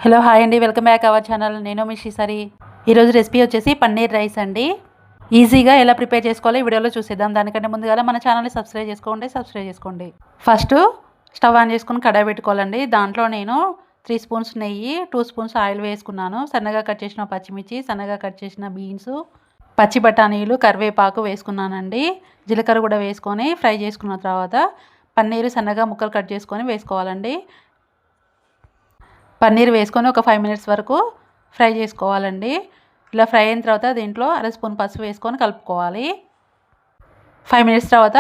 Hello hi అండి, welcome back our channel. నేను మీ శ్రీసరి. ఈరోజు రెసిపీ వచ్చేసి పన్నీర్ రైస్ అండి. ఈజీగా ఎలా ప్రిపేర్ చేసుకోవాలో ఈ వీడియోలో చూసేద్దాం. దానికంటే ముందుగా మన ఛానల్ని సబ్స్క్రైబ్ చేసుకోండి. ఫస్ట్ స్టవ్ ఆన్ చేసుకుని కడాయి పెట్టుకోవాలండి. దాంట్లో నేను 3 స్పూన్స్ నెయ్యి, 2 స్పూన్స్ ఆయిల్ వేసుకున్నాను. సన్నగా కట్ చేసిన పచ్చిమిర్చి, సన్నగా కట్ చేసిన బీన్స్, పచ్చి బఠానీలు, కరివేపాకు వేసుకున్నానండి. జీలకర్ర కూడా వేసుకొని ఫ్రై చేసుకున్న తర్వాత పన్నీరు సన్నగా ముక్కలు కట్ చేసుకొని వేసుకోవాలండి. పన్నీర్ వేసుకొని ఒక 5 మినిట్స్ వరకు ఫ్రై చేసుకోవాలండి. ఇలా ఫ్రై అయిన తర్వాత దీంట్లో అర స్పూన్ పసుపు వేసుకొని కలుపుకోవాలి. 5 మినిట్స్ తర్వాత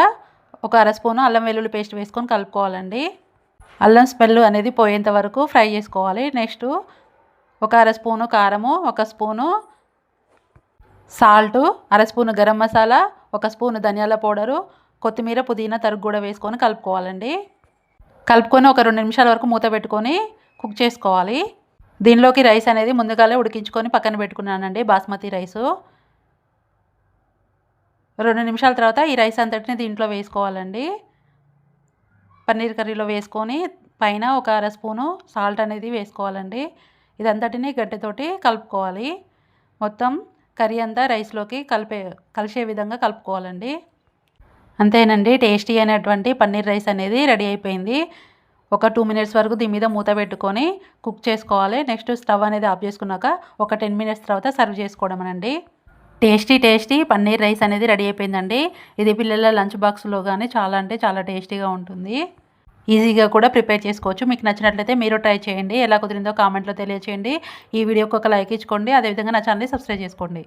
ఒక అర స్పూను అల్లం వెల్లుల్లి పేస్ట్ వేసుకొని కలుపుకోవాలండి. అల్లం స్మెల్ అనేది పోయేంత వరకు ఫ్రై చేసుకోవాలి. నెక్స్ట్ ఒక అర స్పూను కారము, ఒక స్పూను సాల్టు, అర స్పూను గరం మసాలా, ఒక స్పూను ధనియాల పౌడరు, కొత్తిమీర, పుదీనా తరుగు కూడా వేసుకొని కలుపుకోవాలండి. కలుపుకొని ఒక 2 నిమిషాల వరకు మూత పెట్టుకొని కుక్ చేసుకోవాలి. దీనిలోకి రైస్ అనేది ముందుగానే ఉడికించుకొని పక్కన పెట్టుకున్నానండి, బాస్మతి రైసు. 2 నిమిషాల తర్వాత ఈ రైస్ అంతటిని దీంట్లో వేసుకోవాలండి. పన్నీర్ కర్రీలో వేసుకొని పైన ఒక అర స్పూను సాల్ట్ అనేది వేసుకోవాలండి. ఇదంతటిని గడ్డతోటి కలుపుకోవాలి. మొత్తం కర్రీ అంతా రైస్లోకి కలిసే విధంగా కలుపుకోవాలండి. అంతేనండి, టేస్టీ అయినటువంటి పన్నీర్ రైస్ అనేది రెడీ అయిపోయింది. ఒక 2 మినిట్స్ వరకు దీని మీద మూత పెట్టుకొని కుక్ చేసుకోవాలి. నెక్స్ట్ స్టవ్ అనేది ఆఫ్ చేసుకున్నాక ఒక 10 మినిట్స్ తర్వాత సర్వ్ చేసుకోవడమేనండి. టేస్టీ పన్నీర్ రైస్ అనేది రెడీ అయిపోయిందండి. ఇది పిల్లల లంచ్ బాక్స్లో కానీ చాలా అంటే చాలా టేస్టీగా ఉంటుంది. ఈజీగా కూడా ప్రిపేర్ చేసుకోవచ్చు. మీకు నచ్చినట్లయితే మీరు ట్రై చేయండి. ఎలా కుదిరిందో కామెంట్లో తెలియచేయండి. ఈ వీడియోకి ఒక లైక్ ఇచ్చుకోండి. అదేవిధంగా నా ఛానల్ని సబ్స్క్రైబ్ చేసుకోండి.